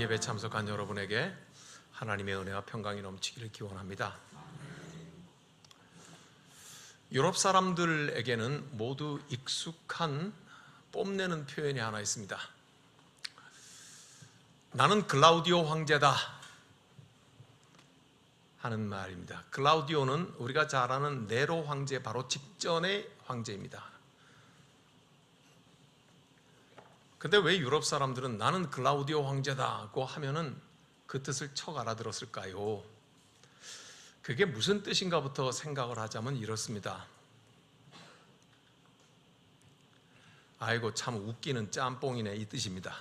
예배 참석한 여러분에게 하나님의 은혜와 평강이 넘치기를 기원합니다. 유럽 사람들에게는 모두 익숙한 뽐내는 표현이 하나 있습니다. 나는 클라우디오 황제다 하는 말입니다. 클라우디오는 우리가 잘 아는 네로 황제 바로 직전의 황제입니다. 근데 왜 유럽 사람들은 나는 클라우디오 황제다고 하면은 그 뜻을 척 알아들었을까요? 그게 무슨 뜻인가부터 생각을 하자면 이렇습니다. 아이고 참 웃기는 짬뽕이네 이 뜻입니다.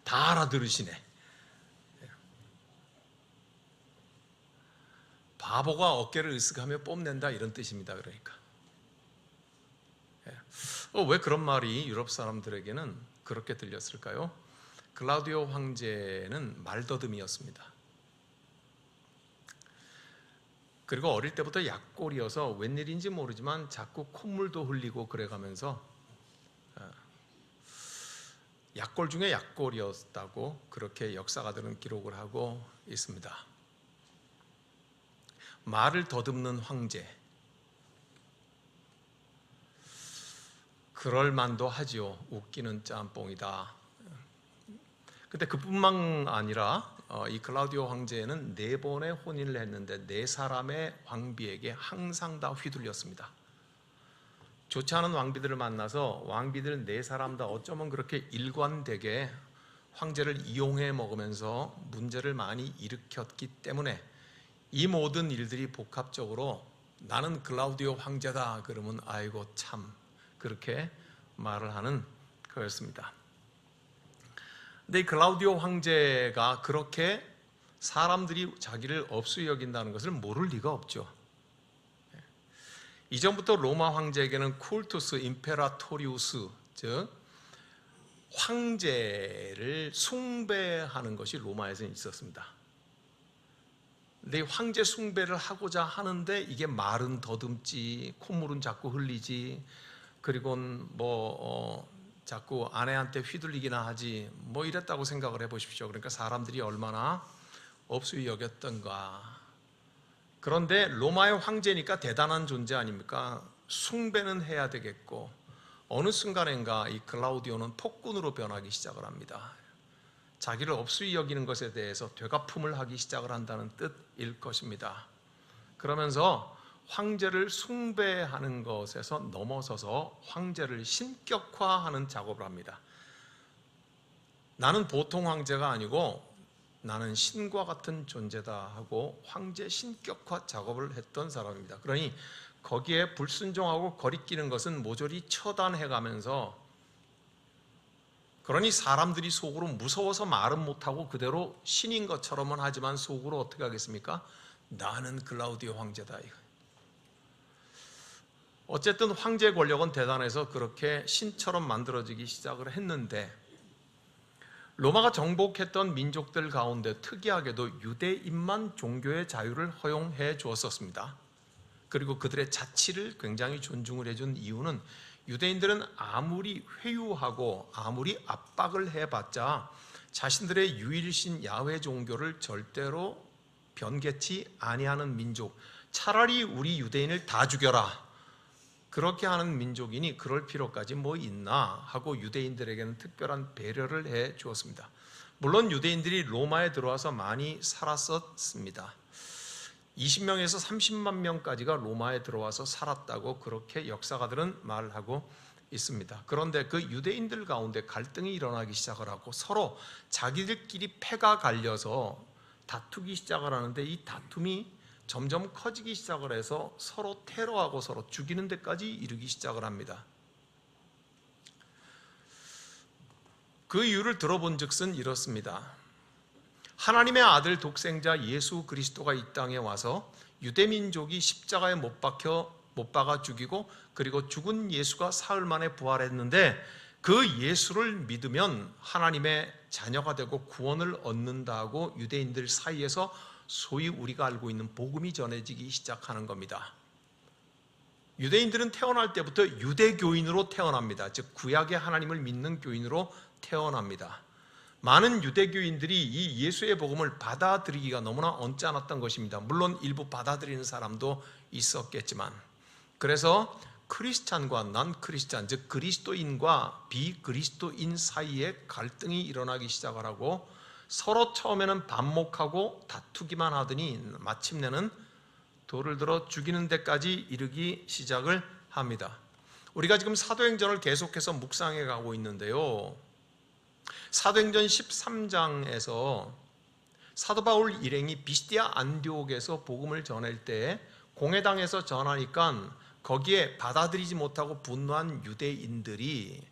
다 알아들으시네. 바보가 어깨를 으쓱하며 뽐낸다 이런 뜻입니다. 그러니까 왜 그런 말이 유럽 사람들에게는 그렇게 들렸을까요? 클라우디오 황제는 말더듬이었습니다. 그리고 어릴 때부터 약골이어서 웬일인지 모르지만 자꾸 콧물도 흘리고 그래가면서 약골 중에 약골이었다고 그렇게 역사가들은 기록을 하고 있습니다. 말을 더듬는 황제, 그럴 만도 하지요. 웃기는 짬뽕이다. 근데 그뿐만 아니라 이 클라우디오 황제는 4번의 혼인을 했는데 4사람의 왕비에게 항상 다 휘둘렸습니다. 좋지 않은 왕비들을 만나서 왕비들 4사람 다 어쩌면 그렇게 일관되게 황제를 이용해 먹으면서 문제를 많이 일으켰기 때문에 이 모든 일들이 복합적으로 나는 클라우디오 황제다 그러면 아이고 참 그렇게 말을 하는 거였습니다. 근데 이 클라우디오 황제가 그렇게 사람들이 자기를 업수히 여긴다는 것을 모를 리가 없죠. 이전부터 로마 황제에게는 쿨투스 임페라토리우스, 즉 황제를 숭배하는 것이 로마에서 있었습니다. 근데 황제 숭배를 하고자 하는데 이게 말은 더듬지, 콧물은 자꾸 흘리지, 그리고 자꾸 아내한테 휘둘리기나 하지, 이랬다고 생각을 해보십시오. 그러니까 사람들이 얼마나 업수히 여겼던가. 그런데 로마의 황제니까 대단한 존재 아닙니까? 숭배는 해야 되겠고, 어느 순간인가 이 클라우디오는 폭군으로 변하기 시작을 합니다. 자기를 업수히 여기는 것에 대해서 되갚음을 하기 시작을 한다는 뜻일 것입니다. 그러면서 황제를 숭배하는 것에서 넘어서서 황제를 신격화하는 작업을 합니다. 나는 보통 황제가 아니고 나는 신과 같은 존재다 하고 황제 신격화 작업을 했던 사람입니다. 그러니 거기에 불순종하고 거리끼는 것은 모조리 처단해가면서, 그러니 사람들이 속으로 무서워서 말은 못하고 그대로 신인 것처럼은 하지만 속으로 어떻게 하겠습니까? 나는 클라우디오 황제다. 어쨌든 황제의 권력은 대단해서 그렇게 신처럼 만들어지기 시작을 했는데, 로마가 정복했던 민족들 가운데 특이하게도 유대인만 종교의 자유를 허용해 주었었습니다. 그리고 그들의 자치를 굉장히 존중을 해준 이유는 유대인들은 아무리 회유하고 아무리 압박을 해봤자 자신들의 유일신 야훼 종교를 절대로 변개치 아니하는 민족, 차라리 우리 유대인을 다 죽여라 그렇게 하는 민족이니 그럴 필요까지 뭐 있나 하고 유대인들에게는 특별한 배려를 해 주었습니다. 물론 유대인들이 로마에 들어와서 많이 살았었습니다. 20명에서 30만 명까지가 로마에 들어와서 살았다고 그렇게 역사가들은 말을 하고 있습니다. 그런데 그 유대인들 가운데 갈등이 일어나기 시작을 하고 서로 자기들끼리 패가 갈려서 다투기 시작을 하는데, 이 다툼이 점점 커지기 시작을 해서 서로 테러하고 서로 죽이는 데까지 이르기 시작을 합니다. 그 이유를 들어본 즉슨 이렇습니다. 하나님의 아들 독생자 예수 그리스도가 이 땅에 와서 유대민족이 십자가에 못 박아 죽이고, 그리고 죽은 예수가 사흘 만에 부활했는데 그 예수를 믿으면 하나님의 자녀가 되고 구원을 얻는다고 유대인들 사이에서 소위 우리가 알고 있는 복음이 전해지기 시작하는 겁니다. 유대인들은 태어날 때부터 유대교인으로 태어납니다. 즉 구약의 하나님을 믿는 교인으로 태어납니다. 많은 유대교인들이 이 예수의 복음을 받아들이기가 너무나 언짢았던 것입니다. 물론 일부 받아들이는 사람도 있었겠지만, 그래서 크리스찬과 난 크리스찬, 즉 그리스도인과 비그리스도인 사이에 갈등이 일어나기 시작을 하고, 서로 처음에는 반목하고 다투기만 하더니 마침내는 돌을 들어 죽이는 데까지 이르기 시작을 합니다. 우리가 지금 사도행전을 계속해서 묵상해 가고 있는데요, 사도행전 13장에서 사도 바울 일행이 비시디아 안디옥에서 복음을 전할 때 공회당에서 전하니까 거기에 받아들이지 못하고 분노한 유대인들이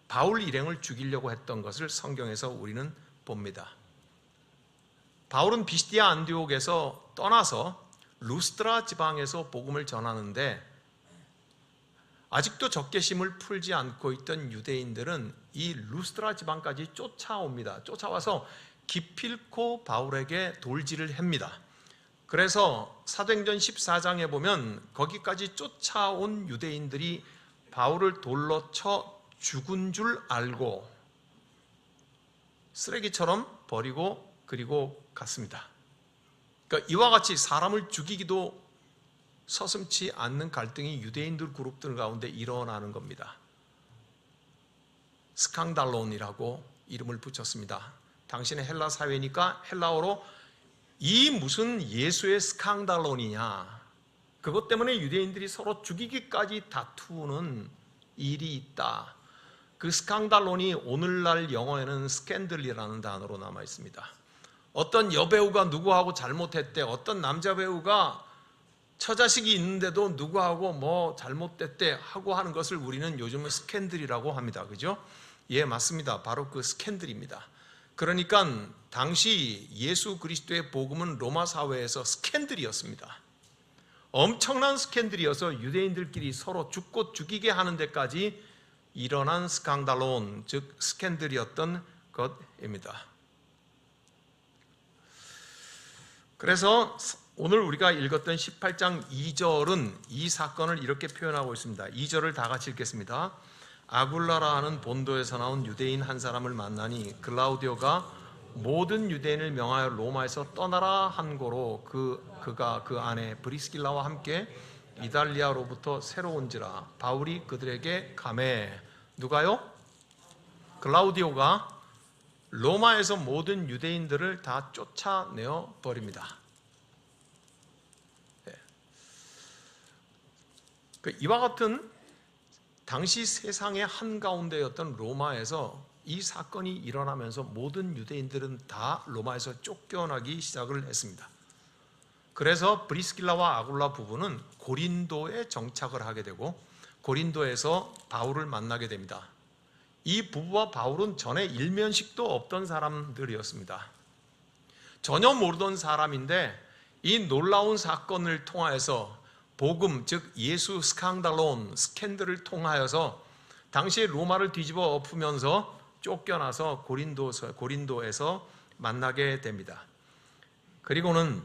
바울 일행을 죽이려고 했던 것을 성경에서 우리는 봅니다. 바울은 비시디아 안디옥에서 떠나서 루스드라 지방에서 복음을 전하는데, 아직도 적개심을 풀지 않고 있던 유대인들은 이 루스드라 지방까지 쫓아옵니다. 쫓아와서 기필코 바울에게 돌질을 합니다. 그래서 사도행전 14장에 보면 거기까지 쫓아온 유대인들이 바울을 돌로 쳐 죽은 줄 알고 쓰레기처럼 버리고 그리고 갔습니다. 그러니까 이와 같이 사람을 죽이기도 서슴지 않는 갈등이 유대인들 그룹들 가운데 일어나는 겁니다. 스강달론이라고 이름을 붙였습니다. 당신의 헬라 사회니까 헬라어로 이 무슨 예수의 스강달론이냐, 그것 때문에 유대인들이 서로 죽이기까지 다투는 일이 있다. 그 스강달론이 오늘날 영어에는 스캔들이라는 단어로 남아 있습니다. 어떤 여배우가 누구하고 잘못했대, 어떤 남자 배우가 처자식이 있는데도 누구하고 뭐 잘못됐대 하고 하는 것을 우리는 요즘은 스캔들이라고 합니다. 그죠? 예, 맞습니다. 바로 그 스캔들입니다. 그러니까 당시 예수 그리스도의 복음은 로마 사회에서 스캔들이었습니다. 엄청난 스캔들이어서 유대인들끼리 서로 죽고 죽이게 하는 데까지 일어난 스강달론, 즉 스캔들이었던 것입니다. 그래서 오늘 우리가 읽었던 18장 2절은 이 사건을 이렇게 표현하고 있습니다. 2절을 다 같이 읽겠습니다. 아굴라라 하는 본도에서 나온 유대인 한 사람을 만나니 글라우디오가 모든 유대인을 명하여 로마에서 떠나라 한 고로 그가 그 안에 브리스길라와 함께 이달리아로부터 새로 온지라. 바울이 그들에게 가매. 누가요? 글라우디오가 로마에서 모든 유대인들을 다 쫓아내어 버립니다. 이와 같은 당시 세상의 한가운데였던 로마에서 이 사건이 일어나면서 모든 유대인들은 다 로마에서 쫓겨나기 시작을 했습니다. 그래서 브리스길라와 아굴라 부부는 고린도에 정착을 하게 되고 고린도에서 바울을 만나게 됩니다. 이 부부와 바울은 전에 일면식도 없던 사람들이었습니다. 전혀 모르던 사람인데 이 놀라운 사건을 통하여서 복음, 즉 예수 스강달론, 스캔들을 통하여서 당시 로마를 뒤집어 엎으면서 쫓겨나서 고린도에서 만나게 됩니다. 그리고는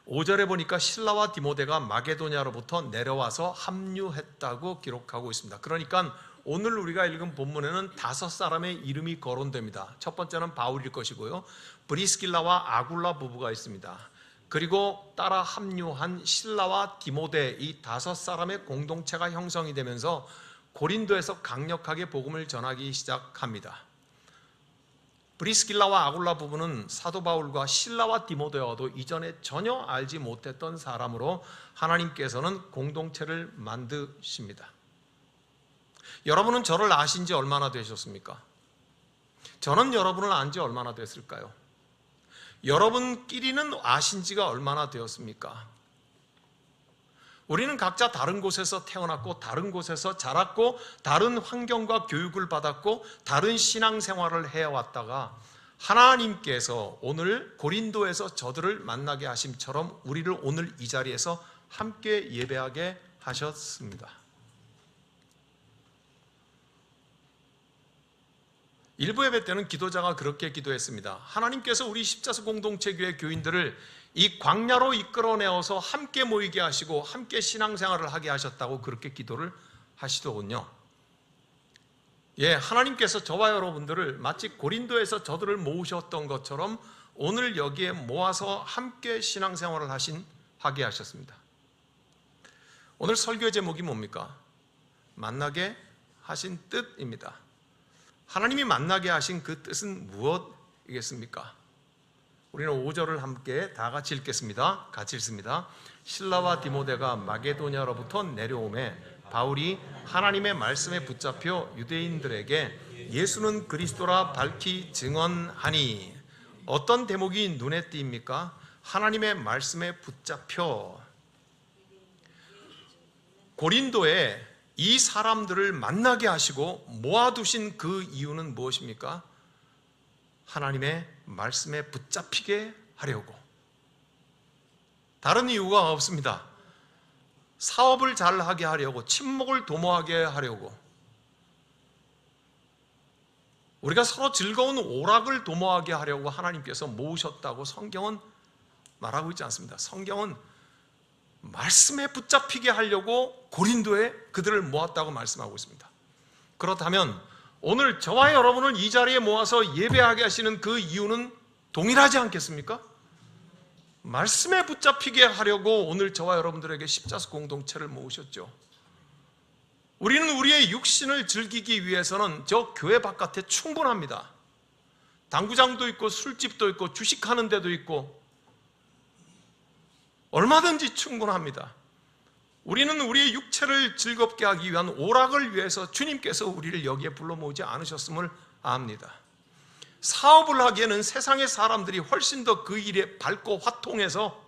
5절에 보니까 실라와 디모데가 마게도냐로부터 내려와서 합류했다고 기록하고 있습니다. 그러니까 오늘 우리가 읽은 본문에는 5사람의 이름이 거론됩니다. 첫 번째는 바울일 것이고요, 브리스길라와 아굴라 부부가 있습니다. 그리고 따라 합류한 실라와 디모데, 이 5사람의 공동체가 형성이 되면서 고린도에서 강력하게 복음을 전하기 시작합니다. 브리스길라와 아굴라 부부는 사도 바울과 실라와 디모데와도 이전에 전혀 알지 못했던 사람으로 하나님께서는 공동체를 만드십니다. 여러분은 저를 아신 지 얼마나 되셨습니까? 저는 여러분을 안 지 얼마나 됐을까요? 여러분끼리는 아신 지가 얼마나 되었습니까? 우리는 각자 다른 곳에서 태어났고 다른 곳에서 자랐고 다른 환경과 교육을 받았고 다른 신앙생활을 해왔다가 하나님께서 오늘 고린도에서 저들을 만나게 하심처럼 우리를 오늘 이 자리에서 함께 예배하게 하셨습니다. 일부 예배 때는 기도자가 그렇게 기도했습니다. 하나님께서 우리 십자수 공동체 교회 교인들을 이 광야로 이끌어내어서 함께 모이게 하시고 함께 신앙생활을 하게 하셨다고 그렇게 기도를 하시더군요. 하나님께서 저와 여러분들을 마치 고린도에서 저들을 모으셨던 것처럼 오늘 여기에 모아서 함께 신앙생활을 하게 하셨습니다. 오늘 설교의 제목이 뭡니까? 만나게 하신 뜻입니다. 하나님이 만나게 하신 그 뜻은 무엇이겠습니까? 우리는 5절을 함께 다 같이 읽겠습니다. 같이 읽습니다. 실라와 디모데가 마게도냐로부터 내려오매 바울이 하나님의 말씀에 붙잡혀 유대인들에게 예수는 그리스도라 밝히 증언하니. 어떤 대목이 눈에 띕니까? 하나님의 말씀에 붙잡혀. 고린도에 이 사람들을 만나게 하시고 모아두신 그 이유는 무엇입니까? 하나님의 말씀에 붙잡히게 하려고. 다른 이유가 없습니다. 사업을 잘하게 하려고, 친목을 도모하게 하려고, 우리가 서로 즐거운 오락을 도모하게 하려고 하나님께서 모으셨다고 성경은 말하고 있지 않습니다. 성경은 말씀에 붙잡히게 하려고 고린도에 그들을 모았다고 말씀하고 있습니다. 그렇다면 오늘 저와 여러분을 이 자리에 모아서 예배하게 하시는 그 이유는 동일하지 않겠습니까? 말씀에 붙잡히게 하려고 오늘 저와 여러분들에게 십자수 공동체를 모으셨죠. 우리는 우리의 육신을 즐기기 위해서는 저 교회 바깥에 충분합니다. 당구장도 있고 술집도 있고 주식하는 데도 있고 얼마든지 충분합니다. 우리는 우리의 육체를 즐겁게 하기 위한 오락을 위해서 주님께서 우리를 여기에 불러 모으지 않으셨음을 압니다. 사업을 하기에는 세상의 사람들이 훨씬 더 그 일에 밝고 화통해서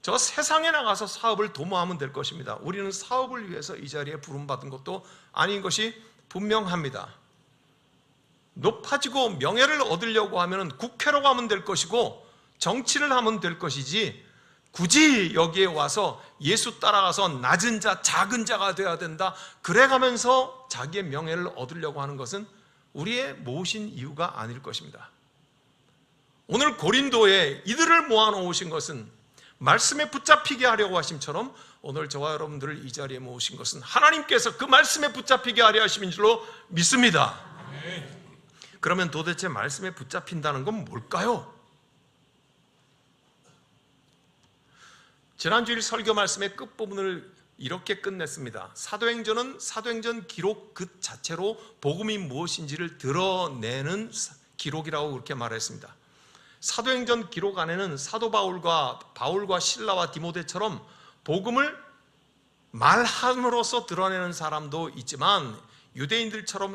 저 세상에 나가서 사업을 도모하면 될 것입니다. 우리는 사업을 위해서 이 자리에 부름받은 것도 아닌 것이 분명합니다. 높아지고 명예를 얻으려고 하면 국회로 가면 될 것이고 정치를 하면 될 것이지, 굳이 여기에 와서 예수 따라가서 낮은 자, 작은 자가 되어야 된다, 그래가면서 자기의 명예를 얻으려고 하는 것은 우리의 모으신 이유가 아닐 것입니다. 오늘 고린도에 이들을 모아놓으신 것은 말씀에 붙잡히게 하려고 하심처럼 오늘 저와 여러분들을 이 자리에 모으신 것은 하나님께서 그 말씀에 붙잡히게 하려 하심인 줄로 믿습니다. 그러면 도대체 말씀에 붙잡힌다는 건 뭘까요? 지난주일 설교 말씀의 끝부분을 이렇게 끝냈습니다. 사도행전은 사도행전 기록 그 자체로 복음이 무엇인지를 드러내는 기록이라고 그렇게 말했습니다. 사도행전 기록 안에는 사도 바울과 실라와 디모데처럼 복음을 말함으로써 드러내는 사람도 있지만, 유대인들처럼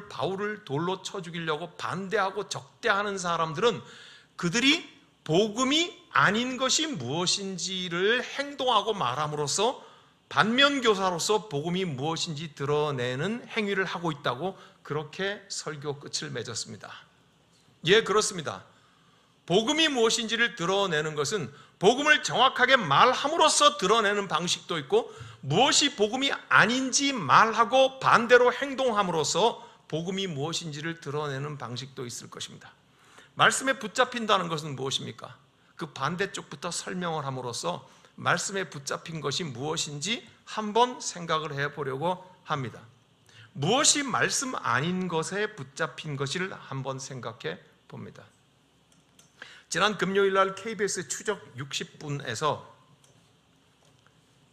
바울을 돌로 쳐 죽이려고 반대하고 적대하는 사람들은 그들이 복음이 아닌 것이 무엇인지를 행동하고 말함으로써 반면교사로서 복음이 무엇인지 드러내는 행위를 하고 있다고 그렇게 설교 끝을 맺었습니다. 예, 그렇습니다. 복음이 무엇인지를 드러내는 것은 복음을 정확하게 말함으로써 드러내는 방식도 있고, 무엇이 복음이 아닌지 말하고 반대로 행동함으로써 복음이 무엇인지를 드러내는 방식도 있을 것입니다. 말씀에 붙잡힌다는 것은 무엇입니까? 그 반대쪽부터 설명을 함으로써 말씀에 붙잡힌 것이 무엇인지 한번 생각을 해보려고 합니다. 무엇이 말씀 아닌 것에 붙잡힌 것을 한번 생각해 봅니다. 지난 금요일 날 KBS 추적 60분에서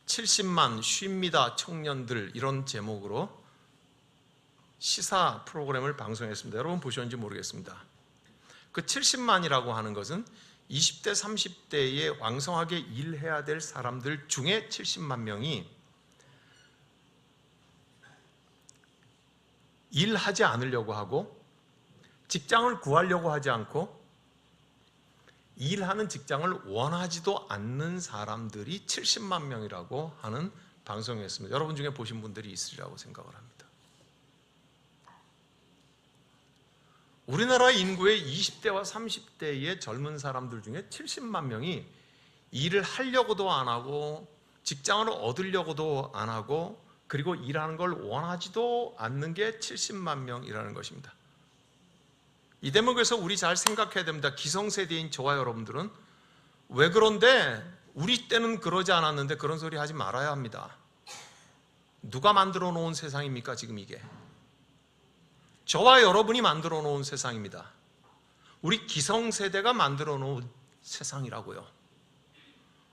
70만 쉽니다 청년들, 이런 제목으로 시사 프로그램을 방송했습니다. 여러분 보셨는지 모르겠습니다. 그 70만이라고 하는 것은 20대 30대에 왕성하게 일해야 될 사람들 중에 70만 명이 일하지 않으려고 하고 직장을 구하려고 하지 않고 일하는 직장을 원하지도 않는 사람들이 70만 명이라고 하는 방송이었습니다. 여러분 중에 보신 분들이 있으리라고 생각을 합니다. 우리나라 인구의 20대와 30대의 젊은 사람들 중에 70만 명이 일을 하려고도 안 하고 직장을 얻으려고도 안 하고 그리고 일하는 걸 원하지도 않는 게 70만 명이라는 것입니다. 이 대목에서 우리 잘 생각해야 됩니다. 기성세대인 저와 여러분들은 왜 그런데 우리 때는 그러지 않았는데 그런 소리 하지 말아야 합니다. 누가 만들어 놓은 세상입니까 지금 이게? 저와 여러분이 만들어 놓은 세상입니다. 우리 기성세대가 만들어 놓은 세상이라고요.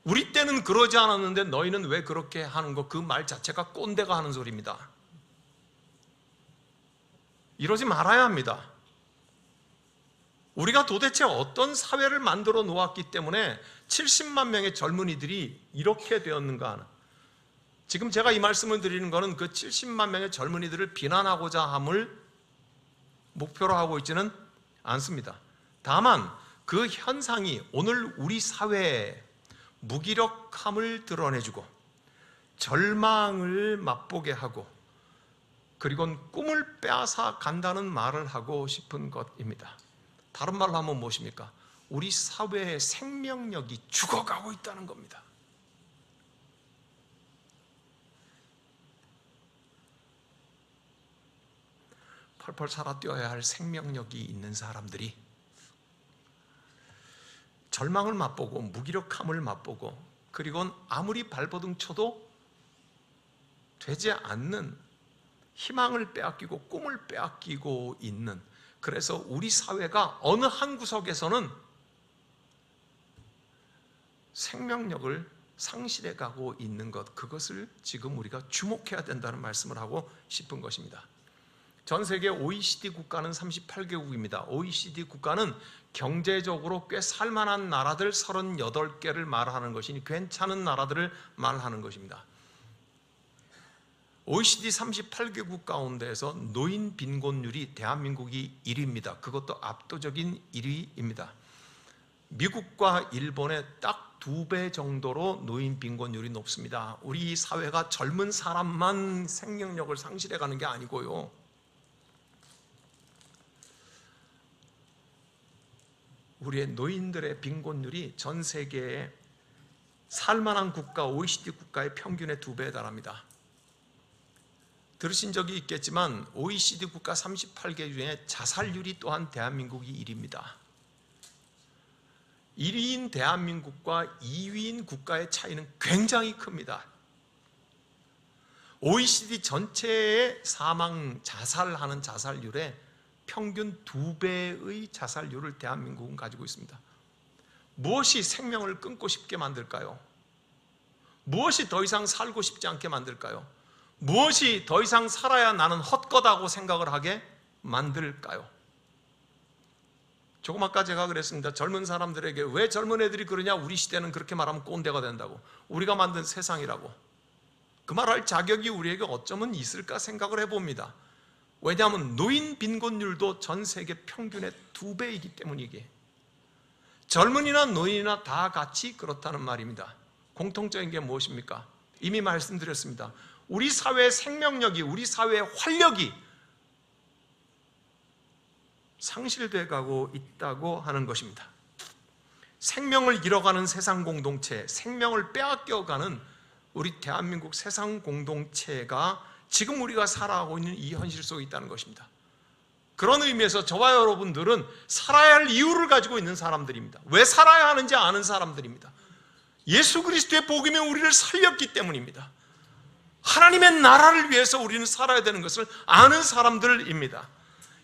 우리 때는 그러지 않았는데 너희는 왜 그렇게 하는 거, 그 말 자체가 꼰대가 하는 소리입니다. 이러지 말아야 합니다. 우리가 도대체 어떤 사회를 만들어 놓았기 때문에 70만 명의 젊은이들이 이렇게 되었는가 하는, 지금 제가 이 말씀을 드리는 것은 그 70만 명의 젊은이들을 비난하고자 함을 목표로 하고 있지는 않습니다. 다만 그 현상이 오늘 우리 사회에 무기력함을 드러내주고 절망을 맛보게 하고 그리고 꿈을 빼앗아 간다는 말을 하고 싶은 것입니다. 다른 말로 하면 무엇입니까? 우리 사회의 생명력이 죽어가고 있다는 겁니다. 펄펄 살아 뛰어야 할 생명력이 있는 사람들이 절망을 맛보고 무기력함을 맛보고 그리고 아무리 발버둥 쳐도 되지 않는 희망을 빼앗기고 꿈을 빼앗기고 있는, 그래서 우리 사회가 어느 한 구석에서는 생명력을 상실해 가고 있는 것, 그것을 지금 우리가 주목해야 된다는 말씀을 하고 싶은 것입니다. 전 세계 OECD 국가는 38개국입니다. OECD 국가는 경제적으로 꽤 살만한 나라들 38개를 말하는 것이니 괜찮은 나라들을 말하는 것입니다. OECD 38개국 가운데에서 노인 빈곤율이 대한민국이 1위입니다. 그것도 압도적인 1위입니다. 미국과 일본의 딱 2배 정도로 노인 빈곤율이 높습니다. 우리 사회가 젊은 사람만 생명력을 상실해가는 게 아니고요, 우리의 노인들의 빈곤율이 전 세계의 살만한 국가 OECD 국가의 평균의 2배에 달합니다. 들으신 적이 있겠지만 OECD 국가 38개 중에 자살률이 또한 대한민국이 1위입니다. 1위인 대한민국과 2위인 국가의 차이는 굉장히 큽니다. OECD 전체의 자살하는 자살률에 평균 2배의 자살률을 대한민국은 가지고 있습니다. 무엇이 생명을 끊고 싶게 만들까요? 무엇이 더 이상 살고 싶지 않게 만들까요? 무엇이 더 이상 살아야 나는 헛것하고 생각을 하게 만들까요? 조금 아까 제가 그랬습니다. 젊은 사람들에게 왜 젊은 애들이 그러냐, 우리 시대는 그렇게 말하면 꼰대가 된다고, 우리가 만든 세상이라고. 그 말할 자격이 우리에게 어쩌면 있을까 생각을 해봅니다. 왜냐하면 노인 빈곤율도 전 세계 평균의 2배이기 때문이기에 젊은이나 노인이나 다 같이 그렇다는 말입니다. 공통적인 게 무엇입니까? 이미 말씀드렸습니다. 우리 사회의 생명력이, 우리 사회의 활력이 상실돼 가고 있다고 하는 것입니다. 생명을 잃어가는 세상 공동체, 생명을 빼앗겨가는 우리 대한민국 세상 공동체가 지금 우리가 살아가고 있는 이 현실 속에 있다는 것입니다. 그런 의미에서 저와 여러분들은 살아야 할 이유를 가지고 있는 사람들입니다. 왜 살아야 하는지 아는 사람들입니다. 예수 그리스도의 복음이 우리를 살렸기 때문입니다. 하나님의 나라를 위해서 우리는 살아야 되는 것을 아는 사람들입니다.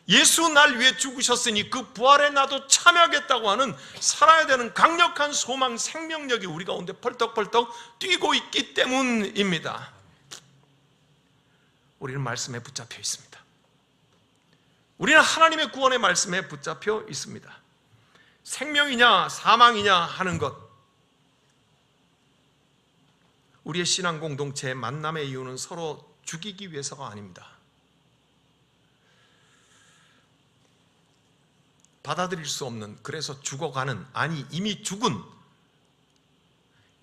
예수 날 위해 죽으셨으니 그 부활에 나도 참여하겠다고 하는 살아야 되는 강력한 소망, 생명력이 우리 가운데 펄떡펄떡 뛰고 있기 때문입니다. 우리는 말씀에 붙잡혀 있습니다. 우리는 하나님의 구원의 말씀에 붙잡혀 있습니다. 생명이냐 사망이냐 하는 것, 우리의 신앙 공동체의 만남의 이유는 서로 죽이기 위해서가 아닙니다. 받아들일 수 없는, 그래서 죽어가는, 아니 이미 죽은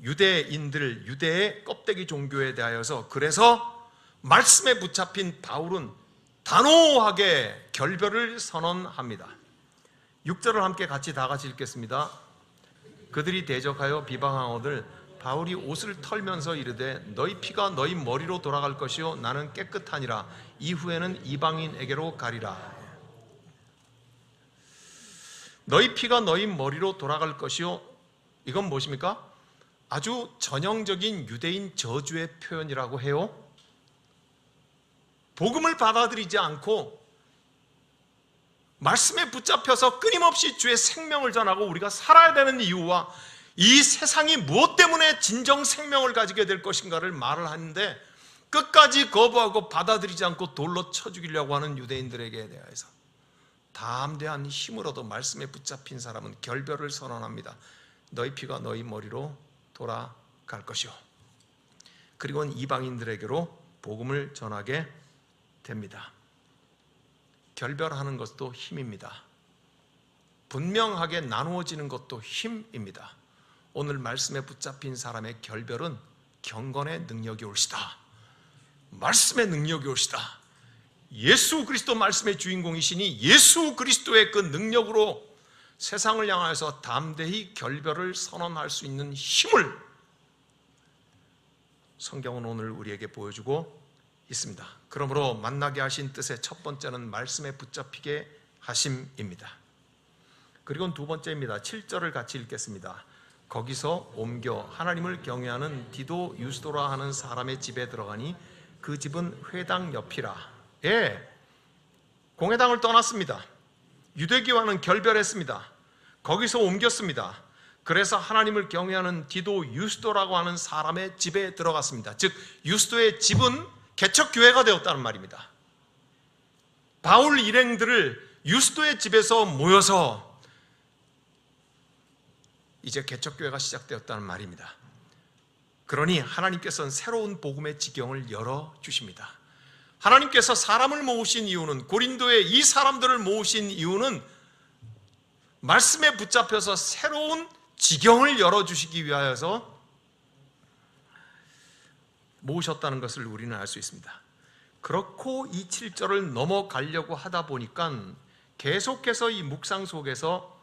유대인들, 유대의 껍데기 종교에 대하여서, 그래서 말씀에 붙잡힌 바울은 단호하게 결별을 선언합니다. 6절을 함께 같이 다 같이 읽겠습니다. 그들이 대적하여 비방하거늘 바울이 옷을 털면서 이르되 너희 피가 너희 머리로 돌아갈 것이요 나는 깨끗하니라. 이후에는 이방인에게로 가리라. 너희 피가 너희 머리로 돌아갈 것이요, 이건 무엇입니까? 아주 전형적인 유대인 저주의 표현이라고 해요. 복음을 받아들이지 않고 말씀에 붙잡혀서 끊임없이 주의 생명을 전하고 우리가 살아야 되는 이유와 이 세상이 무엇 때문에 진정 생명을 가지게 될 것인가를 말을 하는데 끝까지 거부하고 받아들이지 않고 돌로 쳐 죽이려고 하는 유대인들에게 대해서 담대한 힘으로도 말씀에 붙잡힌 사람은 결별을 선언합니다. 너희 피가 너희 머리로 돌아갈 것이요. 그리고는 이방인들에게로 복음을 전하게 됩니다. 결별하는 것도 힘입니다. 분명하게 나누어지는 것도 힘입니다. 오늘 말씀에 붙잡힌 사람의 결별은 경건의 능력이 올시다. 말씀의 능력이 올시다. 예수 그리스도 말씀의 주인공이시니 예수 그리스도의 그 능력으로 세상을 향하여서 담대히 결별을 선언할 수 있는 힘을 성경은 오늘 우리에게 보여주고 있습니다. 그러므로 만나게 하신 뜻의 첫 번째는 말씀에 붙잡히게 하심입니다. 그리고 두 번째입니다. 7절을 같이 읽겠습니다. 거기서 옮겨 하나님을 경외하는 디도 유스도라 하는 사람의 집에 들어가니 그 집은 회당 옆이라. 공회당을 떠났습니다. 유대교와는 결별했습니다. 거기서 옮겼습니다. 그래서 하나님을 경외하는 디도 유스도라고 하는 사람의 집에 들어갔습니다. 즉 유스도의 집은 개척교회가 되었다는 말입니다. 바울 일행들을 유스도의 집에서 모여서 이제 개척교회가 시작되었다는 말입니다. 그러니 하나님께서는 새로운 복음의 지경을 열어주십니다. 하나님께서 사람을 모으신 이유는, 고린도에 이 사람들을 모으신 이유는 말씀에 붙잡혀서 새로운 지경을 열어주시기 위하여서 모으셨다는 것을 우리는 알 수 있습니다. 그렇고 이 7절을 넘어가려고 하다 보니까 계속해서 이 묵상 속에서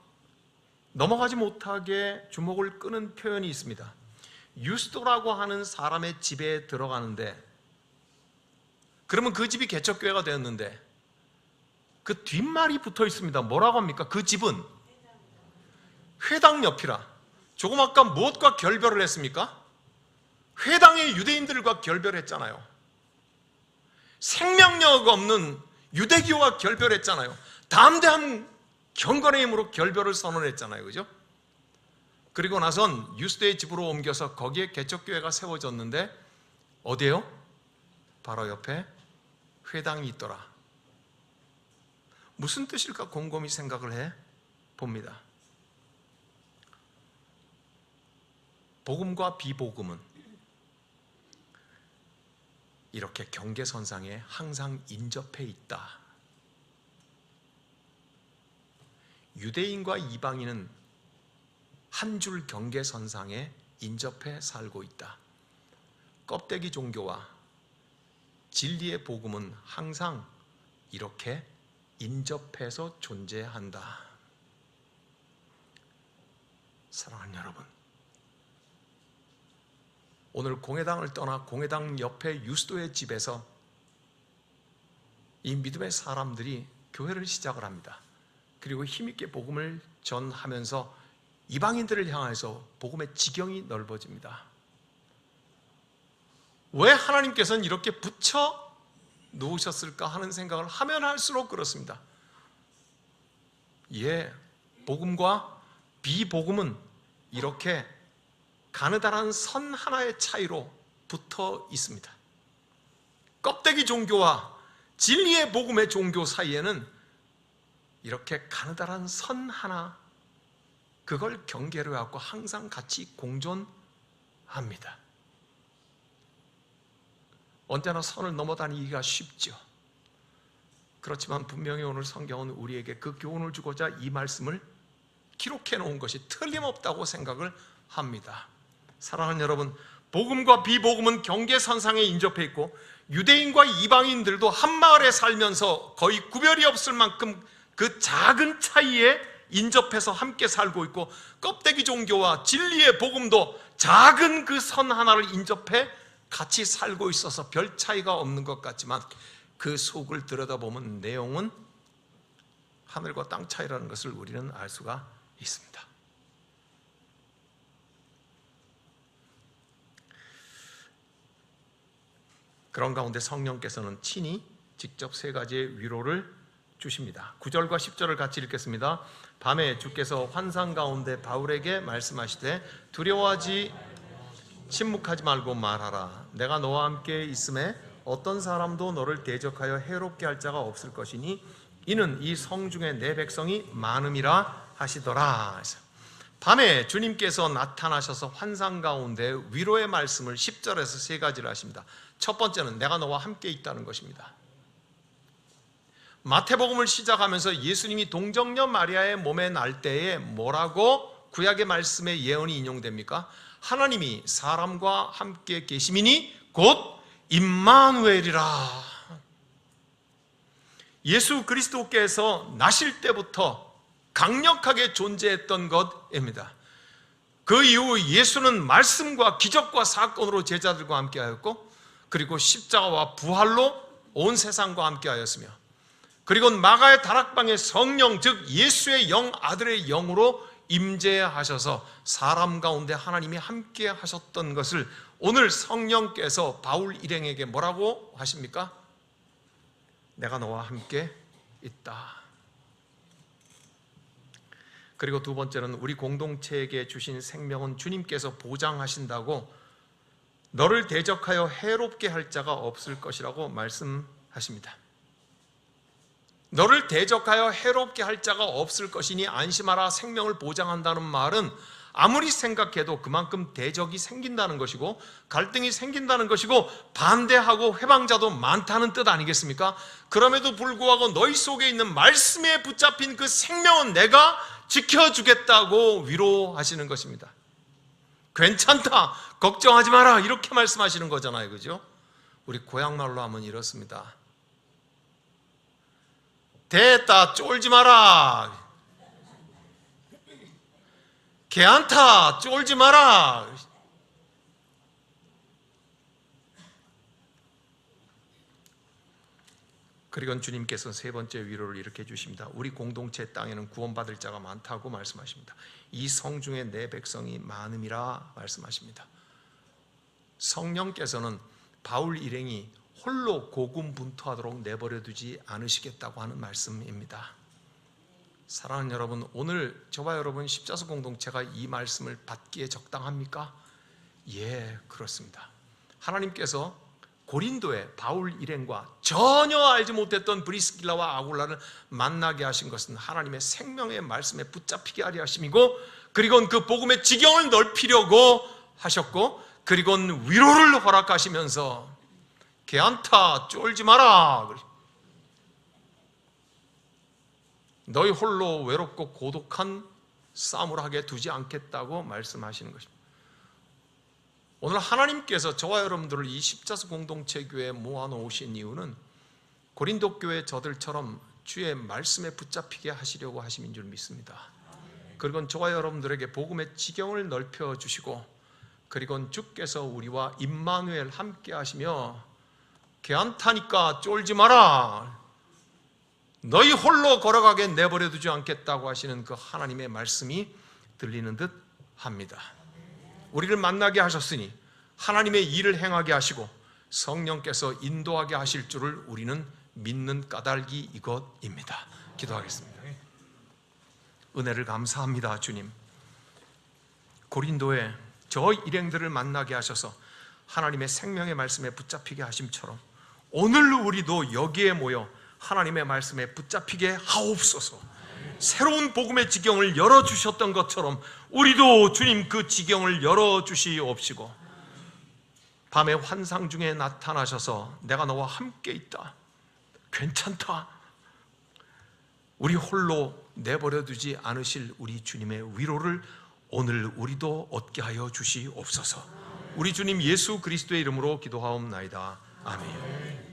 넘어가지 못하게 주목을 끄는 표현이 있습니다. 유스도라고 하는 사람의 집에 들어가는데, 그러면 그 집이 개척교회가 되었는데 그 뒷말이 붙어 있습니다. 뭐라고 합니까? 그 집은 회당 옆이라. 조금 아까 무엇과 결별을 했습니까? 회당의 유대인들과 결별했잖아요. 생명력 없는 유대교와 결별했잖아요. 담대한 경건의 힘으로 결별을 선언했잖아요. 그죠? 그리고 나선 유스도의 집으로 옮겨서 거기에 개척교회가 세워졌는데 어디에요? 바로 옆에 회당이 있더라. 무슨 뜻일까 곰곰이 생각을 해 봅니다. 복음과 비복음은 이렇게 경계선상에 항상 인접해 있다. 유대인과 이방인은 한 줄 경계선상에 인접해 살고 있다. 껍데기 종교와 진리의 복음은 항상 이렇게 인접해서 존재한다. 사랑하는 여러분, 오늘 공회당을 떠나 공회당 옆에 유스도의 집에서 이 믿음의 사람들이 교회를 시작을 합니다. 그리고 힘있게 복음을 전하면서 이방인들을 향해서 복음의 지경이 넓어집니다. 왜 하나님께서는 이렇게 붙여 놓으셨을까 하는 생각을 하면 할수록 그렇습니다. 복음과 비복음은 이렇게 가느다란 선 하나의 차이로 붙어 있습니다. 껍데기 종교와 진리의 복음의 종교 사이에는 이렇게 가느다란 선 하나, 그걸 경계로 하고 항상 같이 공존합니다. 언제나 선을 넘어다니기가 쉽죠. 그렇지만 분명히 오늘 성경은 우리에게 그 교훈을 주고자 이 말씀을 기록해 놓은 것이 틀림없다고 생각을 합니다. 사랑하는 여러분, 복음과 비복음은 경계선상에 인접해 있고 유대인과 이방인들도 한 마을에 살면서 거의 구별이 없을 만큼 그 작은 차이에 인접해서 함께 살고 있고, 껍데기 종교와 진리의 복음도 작은 그 선 하나를 인접해 같이 살고 있어서 별 차이가 없는 것 같지만 그 속을 들여다보면 내용은 하늘과 땅 차이라는 것을 우리는 알 수가 있습니다. 그런 가운데 성령께서는 친히 직접 세 가지의 위로를 주십니다. 9절과 10절을 같이 읽겠습니다. 밤에 주께서 환상 가운데 바울에게 말씀하시되 두려워하지 침묵하지 말고 말하라. 내가 너와 함께 있음에 어떤 사람도 너를 대적하여 해롭게 할 자가 없을 것이니 이는 이 성중에 내 백성이 많음이라 하시더라. 밤에 주님께서 나타나셔서 환상 가운데 위로의 말씀을 10절에서 세 가지를 하십니다. 첫 번째는 내가 너와 함께 있다는 것입니다. 마태복음을 시작하면서 예수님이 동정녀 마리아의 몸에 날 때에 뭐라고 구약의 말씀의 예언이 인용됩니까? 하나님이 사람과 함께 계심이니 곧 임마누엘이라. 예수 그리스도께서 나실 때부터 강력하게 존재했던 것입니다. 그 이후 예수는 말씀과 기적과 사건으로 제자들과 함께 하였고, 그리고 십자가와 부활로 온 세상과 함께 하였으며, 그리고 마가의 다락방에 성령, 즉 예수의 영, 아들의 영으로 임재하셔서 사람 가운데 하나님이 함께 하셨던 것을 오늘 성령께서 바울 일행에게 뭐라고 하십니까? 내가 너와 함께 있다. 그리고 두 번째는 우리 공동체에게 주신 생명은 주님께서 보장하신다고 너를 대적하여 해롭게 할 자가 없을 것이라고 말씀하십니다. 너를 대적하여 해롭게 할 자가 없을 것이니 안심하라, 생명을 보장한다는 말은 아무리 생각해도 그만큼 대적이 생긴다는 것이고 갈등이 생긴다는 것이고 반대하고 회방자도 많다는 뜻 아니겠습니까? 그럼에도 불구하고 너희 속에 있는 말씀에 붙잡힌 그 생명은 내가 지켜주겠다고 위로하시는 것입니다. 괜찮다, 걱정하지 마라, 이렇게 말씀하시는 거잖아요, 그죠? 우리 고향말로 하면 이렇습니다. 됐다, 쫄지 마라, 괜찮다, 쫄지 마라. 그리고 주님께서 세 번째 위로를 이렇게 주십니다. 우리 공동체 땅에는 구원받을 자가 많다고 말씀하십니다. 이 성중에 내 백성이 많음이라 말씀하십니다. 성령께서는 바울 일행이 홀로 고군분투하도록 내버려 두지 않으시겠다고 하는 말씀입니다. 사랑하는 여러분, 오늘 저와 여러분 십자수 공동체가 이 말씀을 받기에 적당합니까? 예, 그렇습니다. 하나님께서 고린도의 바울 일행과 전혀 알지 못했던 브리스길라와 아굴라를 만나게 하신 것은 하나님의 생명의 말씀에 붙잡히게 하려 하심이고, 그리고 그 복음의 지경을 넓히려고 하셨고, 그리고 위로를 허락하시면서 괜찮다, 쫄지 마라, 너희 홀로 외롭고 고독한 싸움을 하게 두지 않겠다고 말씀하시는 것입니다. 오늘 하나님께서 저와 여러분들을 이 십자수 공동체 교회에 모아놓으신 이유는 고린도 교회 저들처럼 주의 말씀에 붙잡히게 하시려고 하심인 줄 믿습니다. 그리고 저와 여러분들에게 복음의 지경을 넓혀주시고, 그리고 주께서 우리와 임마누엘 함께 하시며 괜찮다니까 쫄지 마라, 너희 홀로 걸어가게 내버려 두지 않겠다고 하시는 그 하나님의 말씀이 들리는 듯 합니다. 우리를 만나게 하셨으니 하나님의 일을 행하게 하시고 성령께서 인도하게 하실 줄을 우리는 믿는 까닭이 이것입니다. 기도하겠습니다. 은혜를 감사합니다. 주님, 고린도에 저 일행들을 만나게 하셔서 하나님의 생명의 말씀에 붙잡히게 하심처럼 오늘 우리도 여기에 모여 하나님의 말씀에 붙잡히게 하옵소서. 새로운 복음의 지경을 열어주셨던 것처럼 우리도 주님 그 지경을 열어주시옵시고, 밤에 환상 중에 나타나셔서 내가 너와 함께 있다, 괜찮다, 우리 홀로 내버려두지 않으실 우리 주님의 위로를 오늘 우리도 얻게 하여 주시옵소서. 우리 주님 예수 그리스도의 이름으로 기도하옵나이다. 아멘.